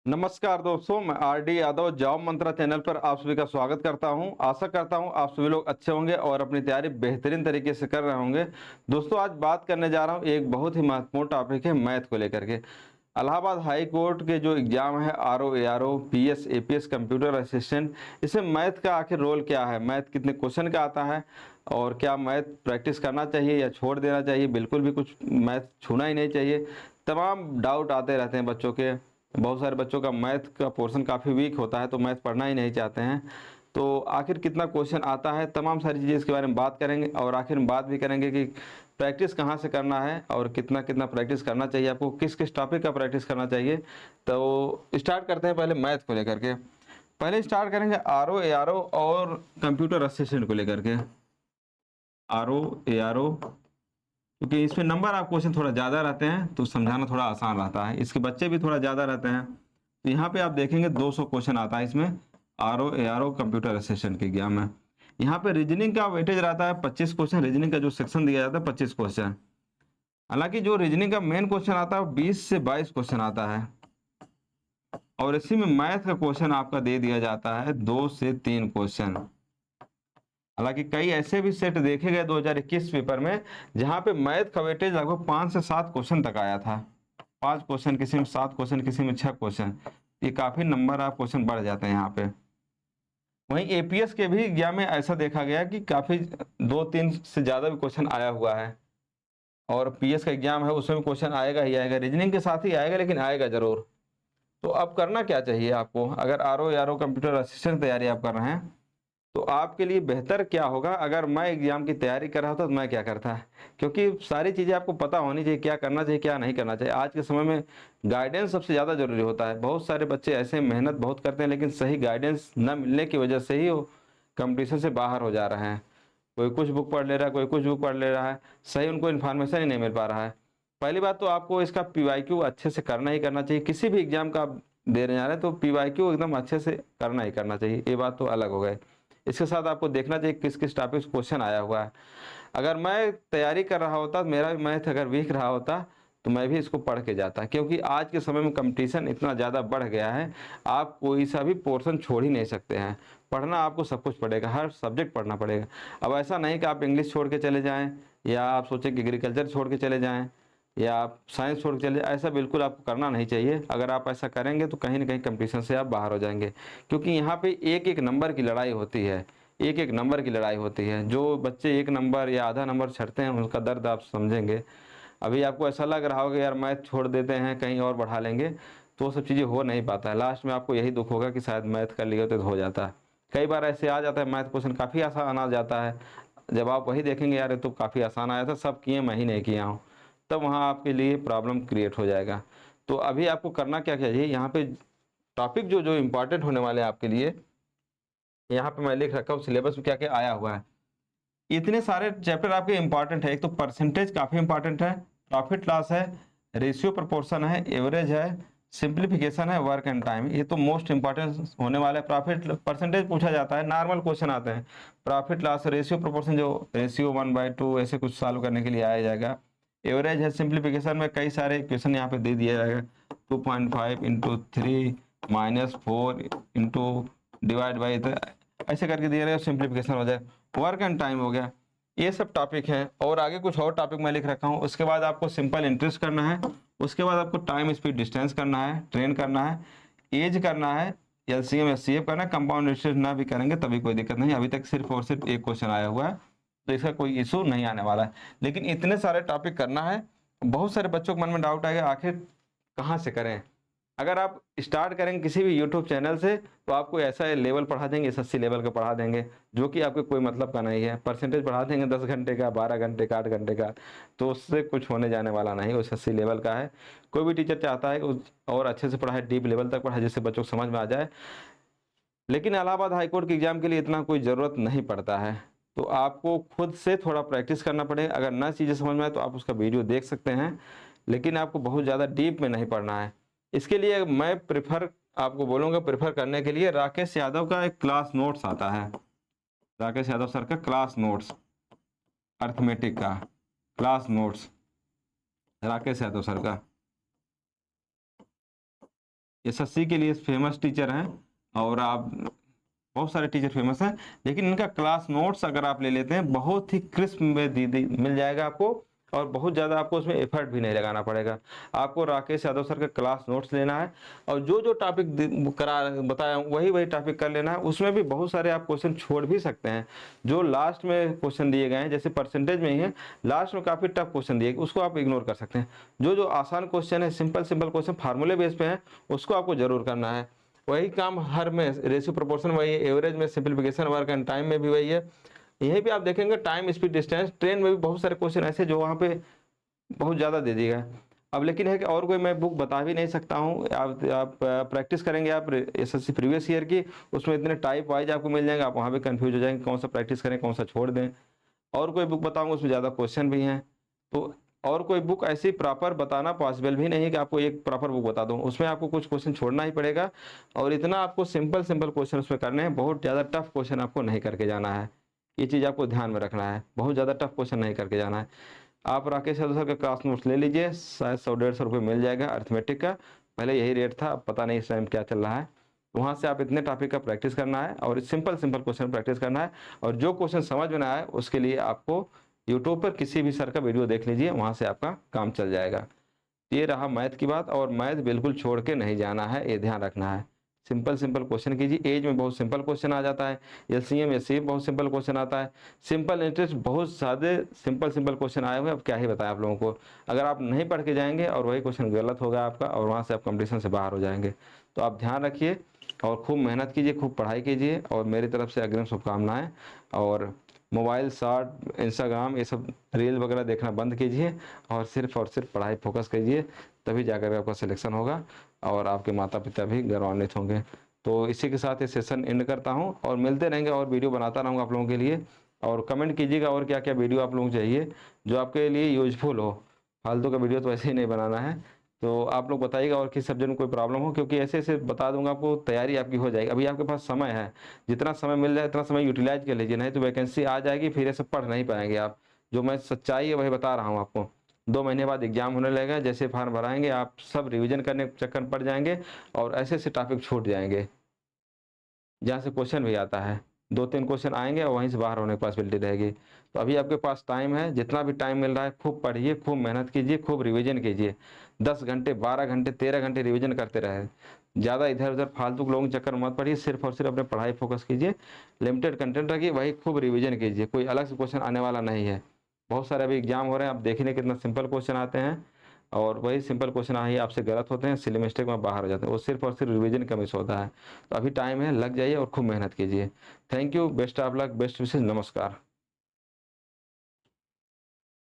नमस्कार दोस्तों, मैं आरडी यादव जॉब मंत्रा चैनल पर आप सभी का स्वागत करता हूं। आशा करता हूं आप सभी लोग अच्छे होंगे और अपनी तैयारी बेहतरीन तरीके से कर रहे होंगे। दोस्तों, आज बात करने जा रहा हूं एक बहुत ही महत्वपूर्ण टॉपिक है मैथ को लेकर के। इलाहाबाद हाई कोर्ट के जो एग्जाम है RO ARO PS APS computer assistant, इसमें मैथ का आखिर रोल क्या है, मैथ कितने क्वेश्चन का आता है और क्या मैथ प्रैक्टिस करना चाहिए या छोड़ देना चाहिए, बिल्कुल भी कुछ मैथ छूना ही नहीं चाहिए। तमाम डाउट आते रहते हैं बच्चों के। बहुत सारे बच्चों का मैथ का पोर्शन काफ़ी वीक होता है तो मैथ पढ़ना ही नहीं चाहते हैं। तो आखिर कितना क्वेश्चन आता है, तमाम सारी चीज़ें इसके बारे में बात करेंगे और आखिर में बात भी करेंगे कि प्रैक्टिस कहाँ से करना है और कितना कितना प्रैक्टिस करना चाहिए, आपको किस किस टॉपिक का प्रैक्टिस करना चाहिए। तो स्टार्ट करते हैं पहले मैथ को लेकर के। पहले स्टार्ट करेंगे आरओ एआरओ और कंप्यूटर असिस्टेंट को लेकर के। आरओ एआरओ, क्योंकि इसमें नंबर ऑफ क्वेश्चन थोड़ा ज़्यादा रहते हैं तो समझाना थोड़ा आसान रहता है, इसके बच्चे भी थोड़ा ज़्यादा रहते हैं। तो यहाँ पे आप देखेंगे 200 क्वेश्चन आता है इसमें आरओ एआरओ कंप्यूटर असिस्टेंट के एग्जाम में। यहाँ पे रीजनिंग का वेटेज रहता है 25 क्वेश्चन, रीजनिंग का जो सेक्शन दिया जाता है 25 क्वेश्चन। हालांकि जो रीजनिंग का मेन क्वेश्चन आता है 20 से 22 क्वेश्चन आता है और इसी में मैथ का क्वेश्चन आपका दे दिया जाता है 2 से 3 क्वेश्चन। हालांकि कई ऐसे भी सेट देखे गए 2021 पेपर में जहां पे मैथ का वेटेज लगभग 5 से 7 क्वेश्चन तक आया था। 5 क्वेश्चन किसी में, 7 क्वेश्चन किसी में, 6 क्वेश्चन। ये काफी नंबर ऑफ क्वेश्चन बढ़ जाते हैं यहाँ पे। वहीं एपीएस के भी एग्जाम में ऐसा देखा गया कि काफी 2-3 से ज्यादा भी क्वेश्चन आया हुआ है और पीएस का एग्जाम है उसमें भी क्वेश्चन आएगा ही आएगा, रीजनिंग के साथ ही आएगा लेकिन आएगा जरूर। तो अब करना क्या चाहिए आपको, अगर आरओ यारो कंप्यूटर असिस्टेंट तैयारी आप कर रहे हैं तो आपके लिए बेहतर क्या होगा। अगर मैं एग्जाम की तैयारी कर रहा होता तो मैं क्या करता है, क्योंकि सारी चीज़ें आपको पता होनी चाहिए, क्या करना चाहिए क्या नहीं करना चाहिए। आज के समय में गाइडेंस सबसे ज़्यादा जरूरी होता है। बहुत सारे बच्चे ऐसे मेहनत बहुत करते हैं लेकिन सही गाइडेंस न मिलने की वजह से ही वो कंपटीशन से बाहर हो जा रहे हैं। कोई कुछ बुक पढ़ ले रहा है, कोई कुछ बुक पढ़ ले रहा है, सही उनको इन्फॉर्मेशन ही नहीं मिल पा रहा है। पहली बात तो आपको इसका पीवाईक्यू अच्छे से करना ही करना चाहिए। किसी भी एग्जाम का आप देने जा रहे हैं तो पीवाईक्यू एकदम अच्छे से करना ही करना चाहिए, ये बात तो अलग हो गई। इसके साथ आपको देखना चाहिए किस किस टॉपिक क्वेश्चन आया हुआ है। अगर मैं तैयारी कर रहा होता, मेरा भी मैथ अगर वीक रहा होता तो मैं भी इसको पढ़ के जाता, क्योंकि आज के समय में कंपटीशन इतना ज़्यादा बढ़ गया है। आप कोई सा भी पोर्शन छोड़ ही नहीं सकते हैं। पढ़ना आपको सब कुछ पड़ेगा, हर सब्जेक्ट पढ़ना पड़ेगा। अब ऐसा नहीं कि आप इंग्लिश छोड़ के चले जाएं या आप सोचें कि एग्रीकल्चर छोड़ के चले जाएं या आप साइंस छोड़ के चले जाएं, ऐसा बिल्कुल आपको करना नहीं चाहिए। अगर आप ऐसा करेंगे तो कहीं ना कहीं कंपटीशन से आप बाहर हो जाएंगे, क्योंकि यहाँ पे एक एक नंबर की लड़ाई होती है। एक एक नंबर की लड़ाई होती है। जो बच्चे एक नंबर या आधा नंबर छटते हैं उनका दर्द आप समझेंगे। अभी आपको ऐसा लग रहा होगा यार मैथ छोड़ देते हैं कहीं और बढ़ा लेंगे, तो वो सब चीज़ें हो नहीं पाता है। लास्ट में आपको यही दुख होगा कि शायद मैथ कर लिए होते तो हो जाता है। कई बार ऐसे आ जाता है मैथ क्वेश्चन काफ़ी आसान आ जाता है, जब आप वही देखेंगे यार ये तो काफ़ी आसान आया था, सब किए मैं ही नहीं किया हूँ, तब वहाँ आपके लिए प्रॉब्लम क्रिएट हो जाएगा। तो अभी आपको करना क्या चाहिए, यहाँ पे टॉपिक जो जो इम्पोर्टेंट होने वाले हैं आपके लिए, यहाँ पे मैं लिख रखा हूँ सिलेबस में क्या क्या आया हुआ है। इतने सारे चैप्टर आपके इंपॉर्टेंट है। एक तो परसेंटेज काफी इंपॉर्टेंट है, प्रॉफिट लॉस है, रेशियो प्रोपोर्शन है, एवरेज है, सिंप्लीफिकेशन है, वर्क एंड टाइम। ये तो मोस्ट इंपॉर्टेंट होने वाला है। प्रॉफिट परसेंटेज पूछा जाता है, नॉर्मल क्वेश्चन आते हैं। प्रॉफिट लॉस, रेशियो प्रोपोर्शन जो रेशियो 1/2 ऐसे कुछ सॉल्व करने के लिए आया जाएगा। एवरेज है, सिंप्लीफिकेशन में कई सारे क्वेश्चन यहाँ पे दे दिया जाएगा। 2.5 इंटू 3 -4 इंटू डिवाइड बाई, ऐसे करके दिया जाएगा, सिंप्लीफिकेशन हो जाए। वर्क एंड टाइम हो गया। ये सब टॉपिक है और आगे कुछ और टॉपिक मैं लिख रखा हूँ। उसके बाद आपको सिंपल इंटरेस्ट करना है, उसके बाद आपको टाइम स्पीड डिस्टेंस करना है, ट्रेन करना है, एज करना है, एलसीएम एचसीएफ करना है। कंपाउंड इंटरेस्ट ना भी करेंगे तभी कोई दिक्कत नहीं। अभी तक सिर्फ और सिर्फ एक क्वेश्चन आया हुआ है तो इसका कोई इशू नहीं आने वाला है। लेकिन इतने सारे टॉपिक करना है। बहुत सारे बच्चों के मन में डाउट आएगा आखिर कहाँ से करें। अगर आप स्टार्ट करेंगे किसी भी यूट्यूब चैनल से तो आपको ऐसा लेवल पढ़ा देंगे, एसएससी लेवल का पढ़ा देंगे, जो कि आपके कोई मतलब का नहीं है। परसेंटेज पढ़ा देंगे 10 घंटे का, 12 घंटे का, 8 घंटे का, तो उससे कुछ होने जाने वाला नहीं। वो एसएससी लेवल का है। कोई भी टीचर चाहता है कि और अच्छे से पढ़ाए, डीप लेवल तक पढ़ाए, जिससे बच्चों को समझ में आ जाए। लेकिन इलाहाबाद हाईकोर्ट के एग्जाम के लिए इतना कोई ज़रूरत नहीं पड़ता है। तो आपको खुद से थोड़ा प्रैक्टिस करना पड़ेगा। अगर ना चीज़ें समझ में आए तो आप उसका वीडियो देख सकते हैं, लेकिन आपको बहुत ज़्यादा डीप में नहीं पढ़ना है। इसके लिए मैं आपको बोलूँगा प्रेफर करने के लिए राकेश यादव का एक क्लास नोट्स आता है। राकेश यादव सर का क्लास नोट्स, अर्थमेटिक का class notes, Rakesh Yadav sir का। एसएससी के लिए फेमस टीचर हैं और आप बहुत सारे टीचर फेमस हैं, लेकिन इनका क्लास नोट्स अगर आप ले लेते हैं बहुत ही क्रिस्प में मिल जाएगा आपको और बहुत ज़्यादा आपको उसमें एफर्ट भी नहीं लगाना पड़ेगा। आपको राकेश यादव सर का क्लास नोट्स लेना है और जो जो टॉपिक करा बताया हूँ वही वही टॉपिक कर लेना है। उसमें भी बहुत सारे आप क्वेश्चन छोड़ भी सकते हैं, जो लास्ट में क्वेश्चन दिए गए हैं जैसे परसेंटेज में ही है, लास्ट में काफ़ी टफ क्वेश्चन दिए उसको आप इग्नोर कर सकते हैं। जो जो आसान क्वेश्चन है, सिंपल सिंपल क्वेश्चन फार्मूले बेस पे है, उसको आपको जरूर करना है। वही काम हर में रेशियो प्रोपोर्शन वही है, एवरेज में सिंपलीफिकेशन, वर्क एंड टाइम में भी वही है। यहीं पे आप देखेंगे टाइम स्पीड डिस्टेंस, ट्रेन में भी बहुत सारे क्वेश्चन ऐसे जो वहाँ पे बहुत ज़्यादा दे दिए गए। अब लेकिन है कि और कोई मैं बुक बता भी नहीं सकता हूँ। आप प्रैक्टिस करेंगे आप एसएससी प्रीवियस ईयर की, उसमें इतने टाइप वाइज आपको मिल जाएंगे, आप वहाँ भी कंफ्यूज हो जाएंगे कौन सा प्रैक्टिस करें कौन सा छोड़ दें। और कोई बुक बताऊंगा उसमें ज़्यादा क्वेश्चन भी हैं, तो और कोई बुक ऐसी प्रॉपर बताना पॉसिबल भी नहीं है कि आपको एक प्रॉपर बुक बता दूं, उसमें आपको कुछ क्वेश्चन छोड़ना ही पड़ेगा और इतना आपको सिंपल सिंपल क्वेश्चन उसमें करने हैं, बहुत ज़्यादा टफ क्वेश्चन आपको नहीं करके जाना है। ये चीज़ आपको ध्यान में रखना है, बहुत ज़्यादा टफ क्वेश्चन नहीं करके जाना है। आप राकेश यादव सर का क्लास नोट्स ले लीजिए, शायद 100-150 रुपये मिल जाएगा अर्थमेटिक का, पहले यही रेट था, अब पता नहीं इस टाइम क्या चल रहा है। वहाँ से आप इतने टॉपिक का प्रैक्टिस करना है और सिंपल सिंपल क्वेश्चन प्रैक्टिस करना है और जो क्वेश्चन समझ में ना आए उसके लिए आपको यूट्यूब पर किसी भी सर का वीडियो देख लीजिए, वहाँ से आपका काम चल जाएगा। ये रहा मैथ की बात, और मैथ बिल्कुल छोड़ के नहीं जाना है, ये ध्यान रखना है। सिंपल सिंपल क्वेश्चन कीजिए, एज में बहुत सिंपल क्वेश्चन आ जाता है, एलसीएम एचसीएफ बहुत सिंपल क्वेश्चन आता है, सिंपल इंटरेस्ट बहुत सादे सिंपल सिंपल क्वेश्चन आए हुए हैं। अब क्या ही बताएं आप लोगों को, अगर आप नहीं पढ़ के जाएंगे और वही क्वेश्चन गलत होगा आपका और वहाँ से आप कंपटीशन से बाहर हो जाएंगे। तो आप ध्यान रखिए और खूब मेहनत कीजिए, खूब पढ़ाई कीजिए और मेरी तरफ से अग्रिम शुभकामनाएं। और मोबाइल शॉर्ट इंस्टाग्राम ये सब रील वगैरह देखना बंद कीजिए और सिर्फ पढ़ाई फोकस कीजिए, तभी जाकर आपका सिलेक्शन होगा और आपके माता पिता भी गौरवान्वित होंगे। तो इसी के साथ ये सेशन एंड करता हूँ और मिलते रहेंगे और वीडियो बनाता रहूँगा आप लोगों के लिए। और कमेंट कीजिएगा और क्या क्या वीडियो आप लोगों को चाहिए जो आपके लिए यूजफुल हो, फालतू का वीडियो तो ऐसे ही नहीं बनाना है। तो आप लोग बताइएगा और किस सब्जेक्ट में कोई प्रॉब्लम हो, क्योंकि ऐसे ऐसे बता दूंगा आपको, तैयारी आपकी हो जाएगी। अभी आपके पास समय है, जितना समय मिल जाए इतना समय यूटिलाइज कर लीजिए, नहीं तो वैकेंसी आ जाएगी फिर ये सब पढ़ नहीं पाएंगे आप। जो मैं सच्चाई है वही बता रहा हूँ आपको। 2 महीने बाद एग्जाम होने लगेगा, जैसे फॉर्म भराएंगे आप सब रिवीजन करने के चक्कर पड़ जाएंगे और ऐसे ऐसे टॉपिक छूट जाएंगे जहाँ से क्वेश्चन भी आता है। 2-3 क्वेश्चन आएंगे और वहीं से बाहर होने की पॉसिबिलिटी रहेगी। तो अभी आपके पास टाइम है, जितना भी टाइम मिल रहा है खूब पढ़िए, खूब मेहनत कीजिए, खूब रिवीजन कीजिए। 10 घंटे 12 घंटे 13 घंटे रिवीजन करते रहे। ज़्यादा इधर उधर फालतू लोगों के चक्कर मत पड़िए, सिर्फ और सिर्फ अपने पढ़ाई फोकस कीजिए, लिमिटेड कंटेंट रखिए, वही खूब रिविजन कीजिए। कोई अलग से क्वेश्चन आने वाला नहीं है। बहुत सारे अभी एग्जाम हो रहे हैं, आप देखिए कितना सिंपल क्वेश्चन आते हैं और वही सिंपल क्वेश्चन ही आपसे गलत होते हैं, सिली मिस्टेक में बाहर हो जाते हैं, वो सिर्फ और सिर्फ रिवीजन का मिस होता है। तो अभी टाइम है, लग जाइए और खूब मेहनत कीजिए। Thank you, best of luck, best wishes, नमस्कार।